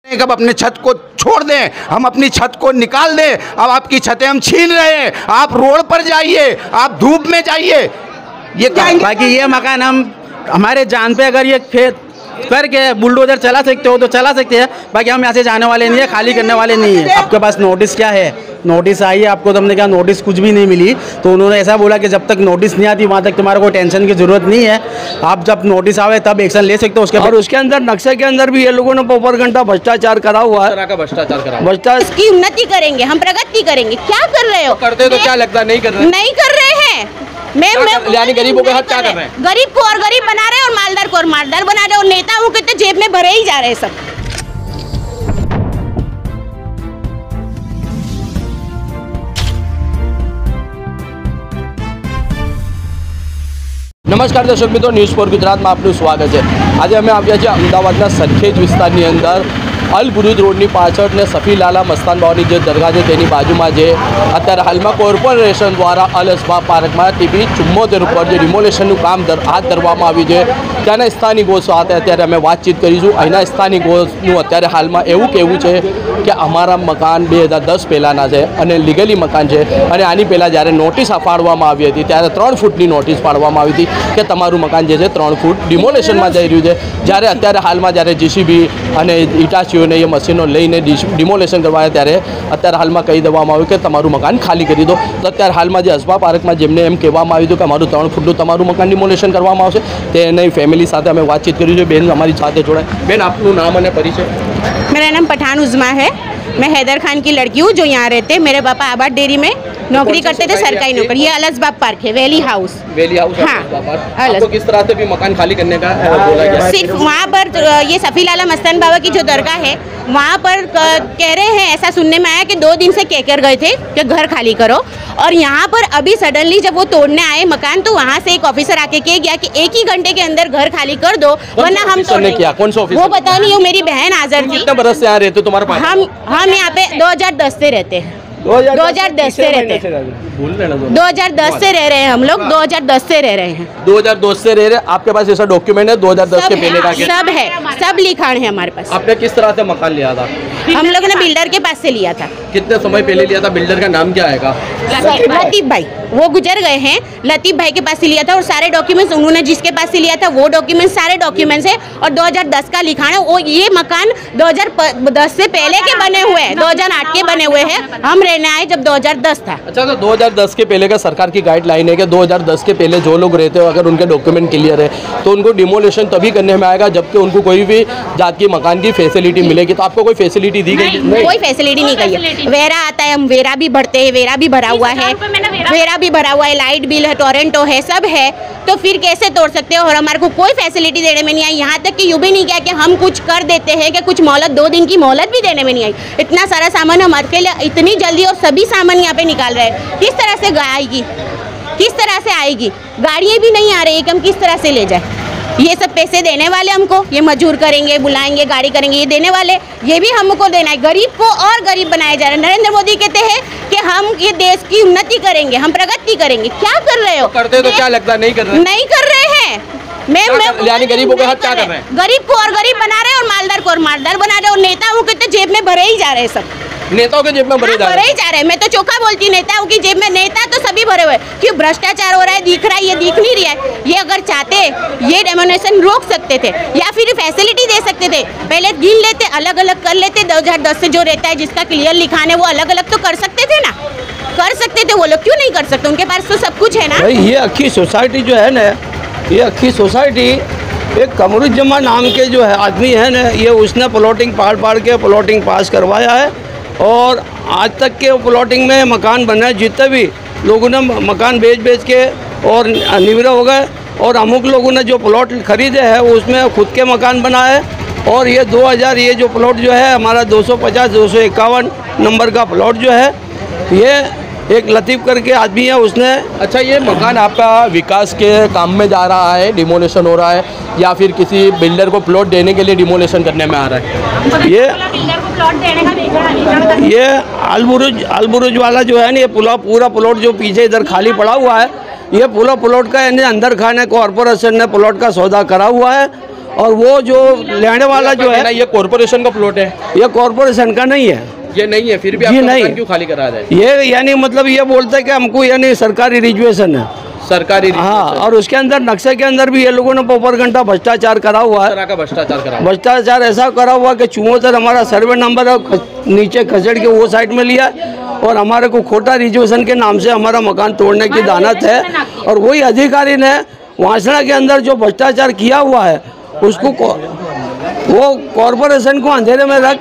कब अपने छत को छोड़ दें, हम अपनी छत को निकाल दें। अब आपकी छतें हम छीन रहे हैं, आप रोड पर जाइए, आप धूप में जाइए। ये बाकी ये मकान हम हमारे जान पे अगर ये खेत करके बुलडोजर चला सकते हो तो चला सकते हैं, बाकी हम यहाँ से जाने वाले नहीं है, खाली करने वाले नहीं है। आपके पास नोटिस क्या है? नोटिस आई है आपको, तो हमने कहा नोटिस कुछ भी नहीं मिली, तो उन्होंने ऐसा बोला कि जब तक नोटिस नहीं आती वहाँ तक तुम्हारा कोई टेंशन की जरूरत नहीं है, आप जब नोटिस आवे तब एक्शन ले सकते हो। उसके और उसके अंदर नक्शे के अंदर भी ये लोगों ने पोपर घंटा भ्रष्टाचार करा हुआ है। भ्रष्टाचार करा भ्रष्टाचार की उन्नति करेंगे, हम प्रगति करेंगे। क्या कर रहे हो? करते तो क्या लगता है नहीं कर रहे? नहीं कर रहे हैं। यानी गरीबों के हाथ क्या कर रहे हैं? गरीब को और गरीब बना रहे हैं और मालदार को और मालदार बना रहे हैं, और नेताओं के तो जेब में भरे ही जा रहे हैं सब। નમસ્કાર દર્શક મિત્રો, ન્યૂઝ ફોર ગુજરાતમાં આપનું સ્વાગત છે। આજે અમે આવ્યા છીએ અમદાવાદના સરખેજ વિસ્તારની અંદર અલ બુરુજ રોડની પાછળ ને સફીલાલા મસ્તાન બાવાની જે દરગાહ છે તેની બાજુમાં જે અત્યારે હાલમાં કોર્પોરેશન દ્વારા અલ અસબાબ પાર્કમાં ટીપી 74 ઉપર જે ડિમોલેશનનું કામ હાથ ધરવામાં આવ્યું છે, ત્યાંના સ્થાનિકો સાથે અત્યારે અમે વાતચીત કરીશું। અહીંના સ્થાનિકોનું અત્યારે હાલમાં એવું કહેવું છે કે અમારા મકાન 2010 પહેલાંના છે અને લીગલી મકાન છે, અને આની પહેલાં જ્યારે નોટિસ પાડવામાં આવી હતી ત્યારે 3 ફૂટની નોટિસ પાડવામાં આવી હતી કે તમારું મકાન જે છે 3 ફૂટ ડિમોલેશનમાં જઈ રહ્યું છે। જ્યારે અત્યારે હાલમાં જ્યારે જીસીબી અને ઇટાચીઓને એ મશીનો લઈને ડિમોલેશન કરવા ત્યારે અત્યારે હાલમાં કહી દેવામાં આવ્યું કે તમારું મકાન ખાલી કરી દો। તો અત્યારે હાલમાં જે અસબા પાર્કમાં જેમને એમ કહેવામાં આવ્યું હતું કે અમારું 3 ફૂટનું તમારું મકાન ડિમોલેશન કરવામાં આવશે, તેની ફેમિલી સાથે અમે વાતચીત કરી છે। બેન અમારી સાથે જોડાય। બેન, આપનું નામ અને પરિચય? मेरा नाम पठान उज़्मा है। मैं हैदर खान की लड़की हूँ जो यहाँ रहते हैं। मेरे पापा आबाद डेयरी में नौकरी करते थे, सरकारी नौकरी। ये अल असबाब पार्क है, वैली हाउस। वैली हाउस, हाँ। आपको किस तरह से भी मकान खाली करने का बोला गया? सिर्फ वहाँ पर ये सफीलाला मस्तान बाबा की जो दरगाह है वहाँ पर कह रहे हैं, ऐसा सुनने में आया कि 2 दिन से कहकर गए थे कि घर खाली करो, और यहाँ पर अभी सडनली जब वो तोड़ने आए मकान तो वहाँ से एक ऑफिसर आके कह गया कि 1 ही घंटे के अंदर घर खाली कर दो वरना हम किया। कौन सा ऑफिसर? वो पता नहीं, वो मेरी बहन हाजिर थी। कितने बरस से यहाँ रहते हो तुम्हारे पास? हम यहाँ पे 2010 से रहते हैं। 2010 से रहते हैं, 2010 से रह रहे हैं हम लोग, 2010 से रह रहे हैं। 2010 से रह रहे हैं। आपके पास ऐसा डॉक्यूमेंट है 2010 के पहले का? सब है, सब लिखाण है हमारे पास। आपने किस तरह से मकान लिया था? हम लोगों ने बिल्डर के पास से लिया था। कितने समय पहले लिया था? बिल्डर का नाम क्या आएगा? लतीफ भाई, वो गुजर गए हैं। लतीफ भाई के पास से लिया था और सारे डॉक्यूमेंट्स उन्होंने जिसके पास से लिया था वो डॉक्यूमेंट्स, सारे डॉक्यूमेंट्स है, और 2010 का लिखाण है। वो ये मकान 2010 से पहले के बने हुए हैं, 2008 के बने हुए हैं। हम रहने आए जब 2010 था। अच्छा, तो 2010 के पहले का सरकार की गाइडलाइन है कि 2010 के पहले जो लोग रहते हो अगर उनके डॉक्यूमेंट क्लियर है तो उनको डिमोलेशन तभी करने में आएगा जबकि उनको कोई भी जात की मकान की फैसिलिटी मिलेगी। तो आपको कोई फैसिलिटी दी गई? नहीं, कोई फैसिलिटी नहीं गई है। वेरा आता है, हम वेरा भी भरते हैं, वेरा भी भरा हुआ है, वेरा भी भरा हुआ है, लाइट बिल है, टोरेंटो है, सब है। तो फिर कैसे तोड़ सकते हो? और हमारे को कोई फैसिलिटी देने में नहीं आई। यहाँ तक कि यूँ भी नहीं किया कि हम कुछ कर देते हैं कि कुछ मोहलत, 2 दिन की मोहलत भी देने में नहीं आई। इतना सारा सामान हम अकेले इतनी जल्दी और सभी सामान यहाँ पे निकाल रहे हैं। किस तरह से आएगी, किस तरह से आएगी? गाड़ियाँ भी नहीं आ रही है कि हम किस तरह से ले जाए। ये सब पैसे देने वाले हमको, ये मजदूर करेंगे, बुलाएंगे, गाड़ी करेंगे, ये देने वाले, ये भी हमको देना है। गरीब को और गरीब बनाया जा रहा है। नरेंद्र मोदी कहते हैं कि हम ये देश की उन्नति करेंगे, हम प्रगति करेंगे। क्या कर रहे हो? करते तो क्या लगता है नहीं कर रहे? नहीं कर रहे हैं। यानी गरीबों के हाथ क्या कर रहे हैं? गरीब को और गरीब बना रहे हैं और मालदार को और मालदार बना रहे हैं, और नेताओं के तो जेब में भरे ही जा रहे हैं सब। नेताओं के जेब में भरे जा रहे हैं। मैं तो चोखा बोलती हूँ, नेताओं की जेब में, नेता तो सभी भरे हुए। क्यों भ्रष्टाचार हो रहा है, दिख रहा है, ये दिख नहीं रहा है। ये अगर चाहते ये डेमोनेशन रोक सकते थे या फिर फैसिलिटी दे सकते थे। पहले गिन लेते, अलग अलग कर लेते। 2010 से जो रहता है जिसका क्लियर लिखान है वो अलग अलग तो कर सकते थे ना, कर सकते थे। वो लोग क्यों नहीं कर सकते? उनके पास तो सब कुछ है ना। ये अक्खी सोसाइटी जो है ना, ये अक्खी सोसाइटी एक कमरुज्जमा नाम के जो है आदमी है ना, ये उसने प्लॉटिंग पाड़ के प्लॉटिंग पास करवाया है, और आज तक के प्लॉटिंग में मकान बने जितने भी लोगों ने मकान बेच के और निवरा हो गए, और अमुक लोगों ने जो प्लॉट खरीदे हैं उसमें खुद के मकान बनाए। और ये 2000 ये जो प्लॉट जो है हमारा 250-251 नंबर का प्लॉट जो है, ये एक लतीफ़ करके आदमी है उसने। अच्छा, ये मकान आपका विकास के काम में जा रहा है, डिमोलेशन हो रहा है, या फिर किसी बिल्डर को प्लॉट देने के लिए डिमोलेशन करने में आ रहा है? ये अलबुरुज वाला जो है ना, ये पूरा प्लॉट जो पीछे इधर खाली पड़ा हुआ है, ये पूरा प्लॉट का यानी अंदर खाने कॉर्पोरेशन ने प्लॉट का सौदा करा हुआ है, और वो जो लेने वाला जो है ये कॉर्पोरेशन का प्लॉट है, ये कॉर्पोरेशन का नहीं है, ये नहीं है, फिर भी ये आपका नहीं मकान क्यों खाली करा रहे हैं? ये यानी मतलब ये बोलते हैं कि हमको यानी सरकारी रिजर्वेशन है। सरकारी हाँ, और उसके अंदर नक्शे के अंदर भी ये लोगों ने पोपर घंटा भ्रष्टाचार करा हुआ है। तरह का भ्रष्टाचार करा, भ्रष्टाचार ऐसा करा हुआ कि चुमोतर हमारा सर्वे नंबर नीचे खसड़ के वो साइड में लिया और हमारे को खोटा रिजर्वेशन के नाम से हमारा मकान तोड़ने की दानत है। और वही अधिकारी ने वासना के अंदर जो भ्रष्टाचार किया हुआ है उसको वो कॉरपोरेशन को अंधेरे में रख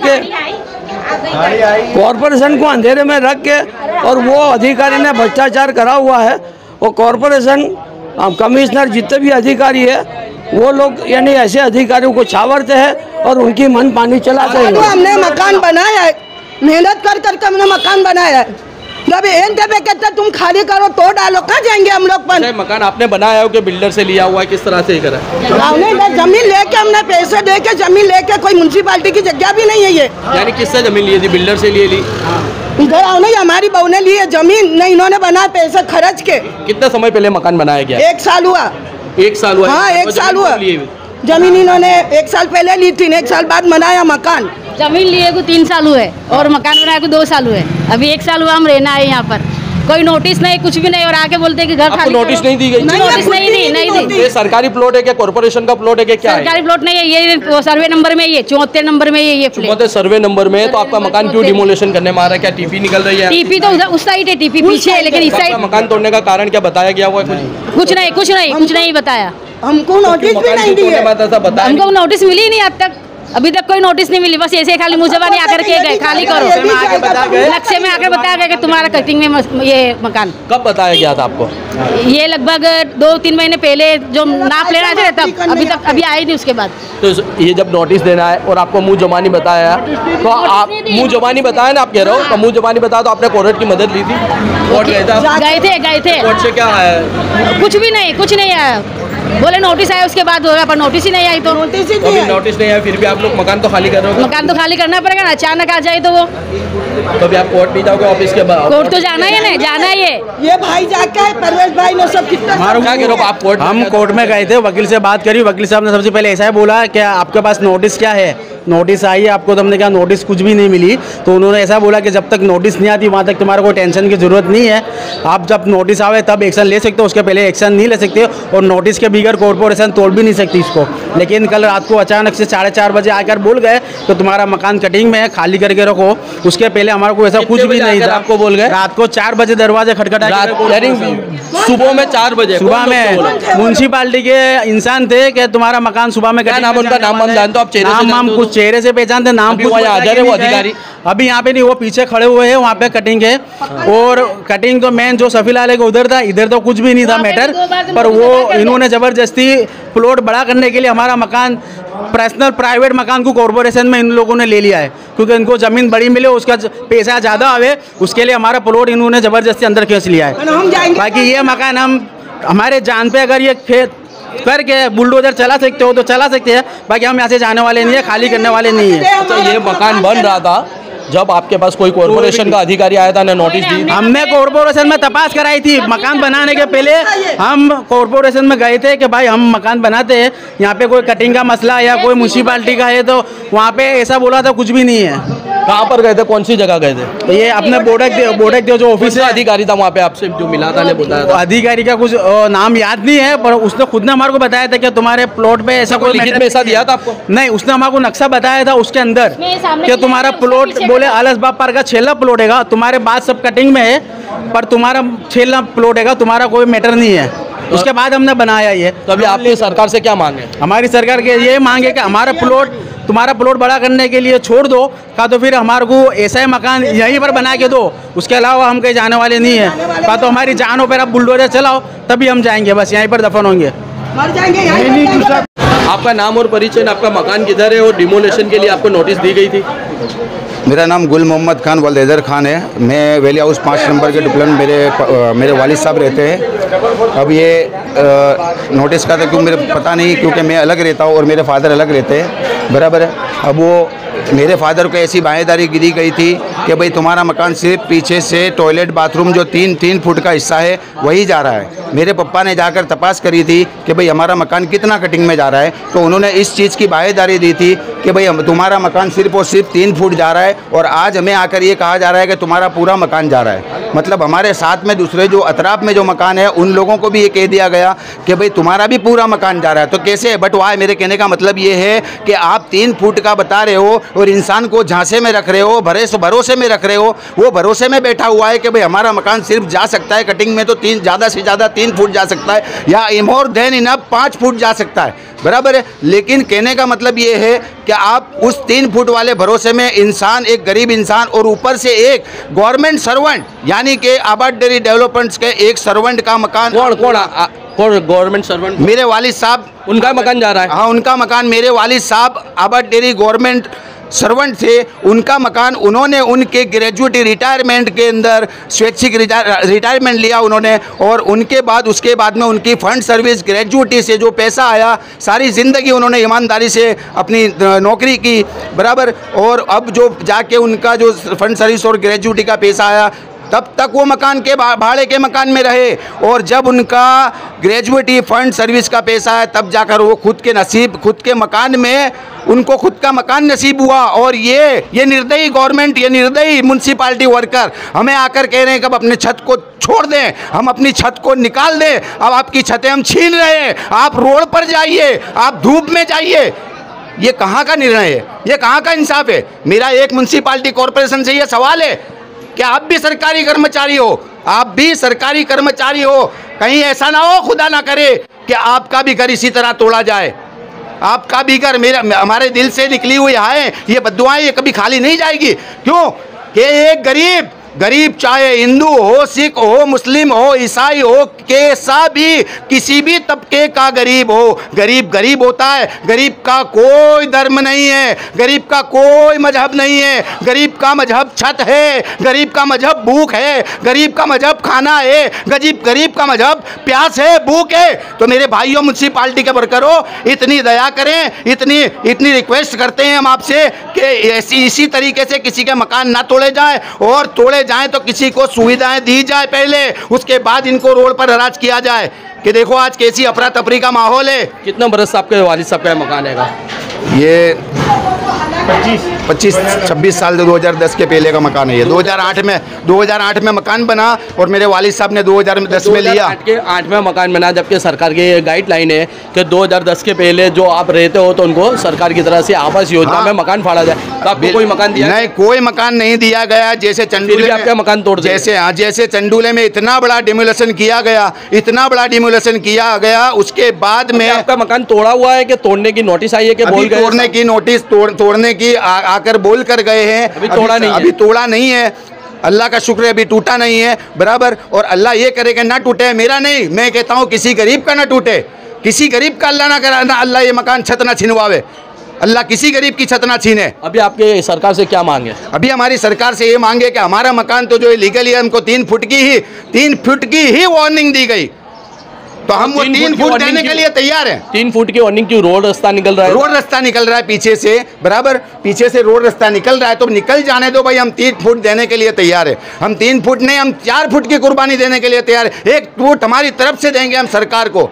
के और वो अधिकारी ने भ्रष्टाचार करा हुआ है। वो कॉरपोरेशन कमिश्नर जितने भी अधिकारी है वो लोग यानी ऐसे अधिकारियों को छावरते हैं और उनकी मन पानी चलाते हैं। हमने मकान बनाया है, मेहनत कर करके हमने मकान बनाया है। जब एन पे कहते तुम खाली करो तो डालो, कहाँ जाएंगे हम लोग? पर मकान आपने बनाया हो कि बिल्डर से लिया हुआ है, किस तरह से ही करा? हमने जमीन लेके, हमने पैसे दे के जमीन लेके, कोई म्यूनसिपालिटी की जगह भी नहीं है ये। यानी किससे जमीन ली थी? बिल्डर से ली? इधर आओ नहीं, हमारी बहू ने ली है जमीन, नहीं इन्होंने बना पैसे खर्च के। कितना समय पहले मकान बनाया गया? 1 साल हुआ। 1 साल हुआ? हाँ, 1 साल हुआ। जमीन इन्होंने 1 साल पहले ली थी, 1 साल बाद बनाया मकान। जमीन लिए को 3 साल हुए और मकान बनाए को 2 साल हुए, अभी 1 साल हुआ हम रहना है यहाँ पर। कोई नोटिस नहीं, कुछ भी नहीं, और आके बोलते हैं कि घर खाली। नोटिस नहीं दी गई? नोटिस नहीं दी। ये सरकारी प्लॉट है क्या, कॉर्पोरेशन का प्लॉट है क्या? क्या सरकारी प्लॉट नहीं है ये, सर्वे नंबर में ये 74 नंबर में ये प्लॉट सर्वे नंबर में है। तो आपका मकान क्यों डिमोलेशन करने में आ रहा है? क्या टीपी निकल रही है? टीपी तो उस साइड है, टीपी पीछे है, लेकिन इस साइड मकान तोड़ने का कारण क्या बताया गया हुआ है? कुछ नहीं बताया। हमको नोटिस भी नहीं दी है, हमको नोटिस मिली ही नहीं अब तक, अभी तक कोई नोटिस नहीं मिली। बस ऐसे खाली मुँह जबानी आकर के गए, खाली करो। नक्शे में आकर बताया गया कि तुम्हारा कटिंग में ये मकान। कब बताया गया था आपको? ये लगभग 2-3 महीने पहले जो नाप लेना थे तब, अभी आए नहीं उसके बाद। तो ये जब नोटिस देना है और आपको मुँह जबानी बताया, तो आप मुँह जबानी बताया ना, आप कह रहे हो तो मुँह जबानी बताया, तो आपने कोर्ट की मदद ली थी? कोर्ट गए थे? कोर्ट से क्या आया? कुछ नहीं आया, बोले नोटिस आया उसके बाद होगा, पर नोटिस ही नहीं आई। तो नोटिस नहीं आया, फिर भी आप लोग मकान तो खाली कर रहे हो? मकान तो खाली करना पड़ेगा ना, अचानक आ जाए तो वो। तो अभी आप कोर्ट नहीं जाओगे? ऑफिस के बाद कोर्ट तो जाना है ना, जाना है ये भाई जाके परवेश भाई ने सब कितना आप कोर्ट? हम कोर्ट में गए थे, वकील से बात करी। वकील साहब ने सबसे पहले ऐसा ही बोला कि आपके पास नोटिस क्या है, नोटिस आई है आपको? तो हमने कहा नोटिस कुछ भी नहीं मिली। तो उन्होंने ऐसा बोला कि जब तक नोटिस नहीं आती वहाँ तक तुम्हारा कोई टेंशन की जरूरत नहीं है, आप जब नोटिस आवे तब एक्शन ले सकते हो, उसके पहले एक्शन नहीं ले सकते। और नोटिस के बगैर कॉर्पोरेशन तोड़ भी नहीं सकती इसको। लेकिन कल रात को अचानक से 4:30 बजे आकर बोल गए तो तुम्हारा मकान कटिंग में है, खाली करके रखो। उसके पहले हमारा को ऐसा कुछ भी नहीं था। आपको बोल गए रात को 4 बजे दरवाजे खटखटा, सुबह में 4 बजे? सुबह में म्यूनसिपालिटी के इंसान थे कि तुम्हारा मकान सुबह में। क्या नाम उनका? नाम जानते हो आप? नाम कुछ चेहरे से पहचानते, नाम कुछ हाजिर है वो अधिकारी? अभी यहाँ पे नहीं, वो पीछे खड़े हुए हैं, वहाँ पे कटिंग है। और कटिंग तो मेन जो सफी लाले को उधर था, इधर तो कुछ भी नहीं था मैटर। पर वो इन्होंने जबरदस्ती प्लॉट बड़ा करने के लिए हमारा मकान, पर्सनल प्राइवेट मकान को कॉर्पोरेशन में इन लोगों ने ले लिया है, क्योंकि इनको जमीन बड़ी मिले, उसका पैसा ज़्यादा आवे, उसके लिए हमारा प्लॉट इन्होंने जबरदस्ती अंदर खींच लिया है। बाकी ये मकान हम हमारे जान पे अगर ये खेत करके बुलडोजर चला सकते हो तो चला सकते हैं, बाकी हम यहाँ से जाने वाले नहीं है, खाली करने वाले नहीं है। तो ये मकान बन रहा था जब आपके पास कोई कॉर्पोरेशन का अधिकारी आया था ने नोटिस दी? हमने कॉर्पोरेशन में तपास कराई थी। मकान बनाने के पहले हम कॉर्पोरेशन में गए थे कि भाई हम मकान बनाते हैं, यहाँ पे कोई कटिंग का मसला या कोई म्यूनसिपालिटी का है, तो वहाँ पे ऐसा बोला था कुछ भी नहीं है। कहाँ पर गए थे, कौन सी जगह गए थे? ये अपने बोडक देव जो ऑफिस है, अधिकारी था वहाँ पे आपसे जो मिला था ने बताया था? अधिकारी का कुछ नाम याद नहीं है, पर उसने खुद ने हमारे को बताया था कि तुम्हारे प्लॉट पे ऐसा कोई लिखित में ऐसा दिया था आपको? नहीं, उसने हमारे को नक्शा बताया था उसके अंदर कि तुम्हारा प्लॉट, बोले आलस बाग पार्क का 6ला प्लॉट है, तुम्हारे बाद सब कटिंग में है, पर तुम्हारा 6ला प्लॉट है, तुम्हारा कोई मैटर नहीं है। उसके बाद हमने बनाया ये। तो अभी आपकी सरकार से क्या मांग है? हमारी सरकार के ये मांग है कि हमारा प्लॉट, तुम्हारा प्लॉट बड़ा करने के लिए छोड़ दो, का तो फिर हमारे को ऐसा ही मकान यहीं पर बना के दो, उसके अलावा हम कहीं जाने वाले नहीं है। का तो हमारी जान पर आप बुलडोजर चलाओ तभी हम जाएंगे, बस यहीं पर दफन होंगे। आपका नाम और परिचय, आपका मकान किधर है और डिमोलेशन के लिए आपको नोटिस दी गई थी? मेरा नाम गुल मोहम्मद खान वल्देदर खान है। मैं वैली हाउस 5 नंबर के डिप्लोन मेरे वालिद साहब रहते हैं। अब ये नोटिस का था क्यों मेरे पता नहीं, क्योंकि मैं अलग रहता हूँ और मेरे फादर अलग रहते हैं, बराबर है। अब वो मेरे फादर को ऐसी बाहेदारी दी गई थी कि भाई तुम्हारा मकान सिर्फ पीछे से टॉयलेट बाथरूम जो 3 फुट का हिस्सा है वही जा रहा है। मेरे पापा ने जाकर तपास करी थी कि भाई हमारा मकान कितना कटिंग में जा रहा है, तो उन्होंने इस चीज़ की बाहेदारी दी थी कि भाई तुम्हारा मकान सिर्फ और सिर्फ 3 फुट जा रहा है, और आज हमें आकर ये कहा जा रहा है कि तुम्हारा पूरा मकान जा रहा है। मतलब हमारे साथ में दूसरे जो अतराफ में जो मकान है उन लोगों को भी ये कह दिया गया कि भाई तुम्हारा भी पूरा मकान जा रहा है। तो कैसे बंटवारा है? मेरे कहने का मतलब ये है कि आप 3 फुट का बता रहे हो और इंसान को झांसे में रख रहे हो, भरोसे में रख रहे हो। वो भरोसे में बैठा हुआ है कि भाई हमारा मकान सिर्फ जा सकता है कटिंग में तो ज़्यादा से ज़्यादा 3 फुट जा सकता है, या मोर देन इनफ 5 फुट जा सकता है, बराबर है। लेकिन कहने का मतलब ये है कि आप उस 3 फुट वाले भरोसे में इंसान, एक गरीब इंसान, और ऊपर से एक गवर्नमेंट सर्वेंट यानी कि आबाद डेयरी डेवलपमेंट्स के एक सर्वेंट का मकान। कौन गवर्नमेंट सर्वेंट? मेरे वालिद साहब, उनका मकान जा रहा है। हाँ, उनका मकान। मेरे वालिद साहब आबाद डेयरी गवर्नमेंट सर्वेंट थे, उनका मकान उन्होंने उनके ग्रेजुएटी रिटायरमेंट के अंदर स्वैच्छिक रिटायरमेंट लिया उन्होंने, और उसके बाद में उनकी फंड सर्विस ग्रेजुएटी से जो पैसा आया, सारी ज़िंदगी उन्होंने ईमानदारी से अपनी नौकरी की, बराबर। और अब जो जाके उनका जो फंड सर्विस और ग्रेजुएटी का पैसा आया, तब तक वो मकान के भाड़े के मकान में रहे, और जब उनका ग्रेजुएटी फंड सर्विस का पैसा है तब जाकर वो खुद के मकान में उनको खुद का मकान नसीब हुआ। और ये निर्दयी गवर्नमेंट, ये निर्दयी म्युनिसिपैलिटी वर्कर हमें आकर कह रहे हैं कि अब अपने छत को छोड़ दें, हम अपनी छत को निकाल दें, अब आपकी छतें हम छीन रहे हैं, आप रोड पर जाइए, आप धूप में जाइए। ये कहाँ का निर्णय है? ये कहाँ का इंसाफ है? मेरा एक म्युनिसिपैलिटी कॉरपोरेशन से ये सवाल है कि आप भी सरकारी कर्मचारी हो, आप भी सरकारी कर्मचारी हो, कहीं ऐसा ना हो, खुदा ना करे, कि आपका भी घर इसी तरह तोड़ा जाए। आपका भी घर, हमारे दिल से निकली हुई है ये बद्दुआएं, ये कभी खाली नहीं जाएगी। क्यों कि एक गरीब चाहे हिंदू हो, सिख हो, मुस्लिम हो, ईसाई हो, कैसा भी किसी भी तबके का गरीब हो, गरीब होता है। गरीब का कोई धर्म नहीं है, गरीब का कोई मजहब नहीं है, गरीब का मजहब छत है, गरीब का मजहब भूख है, गरीब का मजहब खाना है, गरीब का मजहब प्यास है, भूख है। तो मेरे भाइयों म्युनिसिपैलिटी के वर्करों, इतनी दया करें, इतनी रिक्वेस्ट करते हैं हम आपसे कि इसी तरीके से किसी के मकान ना तोड़े जाए, और तोड़े जाए तो किसी को सुविधाएं दी जाए पहले, उसके बाद इनको रोड पर हराज किया जाए। कि देखो आज कैसी अफरा तफरी का माहौल है। कितना बरस आपके वालिद साहब का मकान है? ये 25-26 साल 2010 के पहले का मकान है ये। 2008 में मकान बना और मेरे वालिद साहब ने 2010 में लिया। 8 में मकान बना, जबकि सरकार की गाइडलाइन है कि 2010 के पहले जो आप रहते हो तो उनको सरकार की तरफ से आवास योजना में मकान फाड़ा जाए। तो आपको कोई मकान दिया? नहीं, कोई मकान नहीं दिया गया। जैसे चंडूले आपका मकान तोड़ दिया, जैसे चंडूले में इतना बड़ा डिमोलेशन किया गया, उसके बाद में आपका मकान तोड़ा हुआ है कि तोड़ने की नोटिस आई है कि बोल गए? तोड़ने की नोटिस तोड़ने की आकर बोल कर गए हैं। अभी तोड़ा नहीं है। अल्लाह का शुक्र है अभी टूटा नहीं है, बराबर। और अल्लाह ये करे कि ना टूटे, मेरा नहीं, मैं कहता हूँ किसी गरीब का ना टूटे, किसी गरीब का अल्लाह ना करा, ना अल्लाह ये मकान छत ना छिनवावे, अल्लाह किसी गरीब की छत ना छीने। अभी आपके सरकार से क्या मांगे? अभी हमारी सरकार से ये मांगे कि हमारा मकान तो जो लीगली है, हमको 3 फुट की ही वार्निंग दी गई, तो हम वो 3 फुट देने के लिए तैयार हैं। 3 फुट की वार्निंग क्यों? रोड रास्ता निकल रहा है, रोड रास्ता निकल रहा है पीछे से, बराबर, पीछे से रोड रास्ता निकल रहा है, तो निकल जाने दो भाई। हम 3 फुट देने के लिए तैयार है। हम 3 फुट नहीं, हम 4 फुट की कुर्बानी देने के लिए तैयार है। 1 फुट हमारी तरफ से देंगे हम सरकार को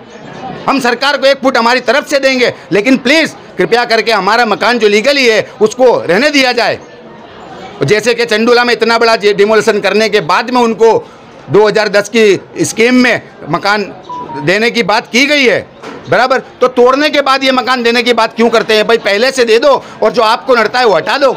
1 फुट हमारी तरफ से देंगे, लेकिन प्लीज़ कृपया करके हमारा मकान जो लीगली है उसको रहने दिया जाए। जैसे कि चंडूला में इतना बड़ा डिमोलेशन करने के बाद में उनको 2010 की स्कीम में मकान देने की बात की गई है, बराबर, तो तोड़ने के बाद ये मकान देने की बात क्यों करते हैं भाई? पहले से दे दो और जो आपको नड़ता है वो हटा दो।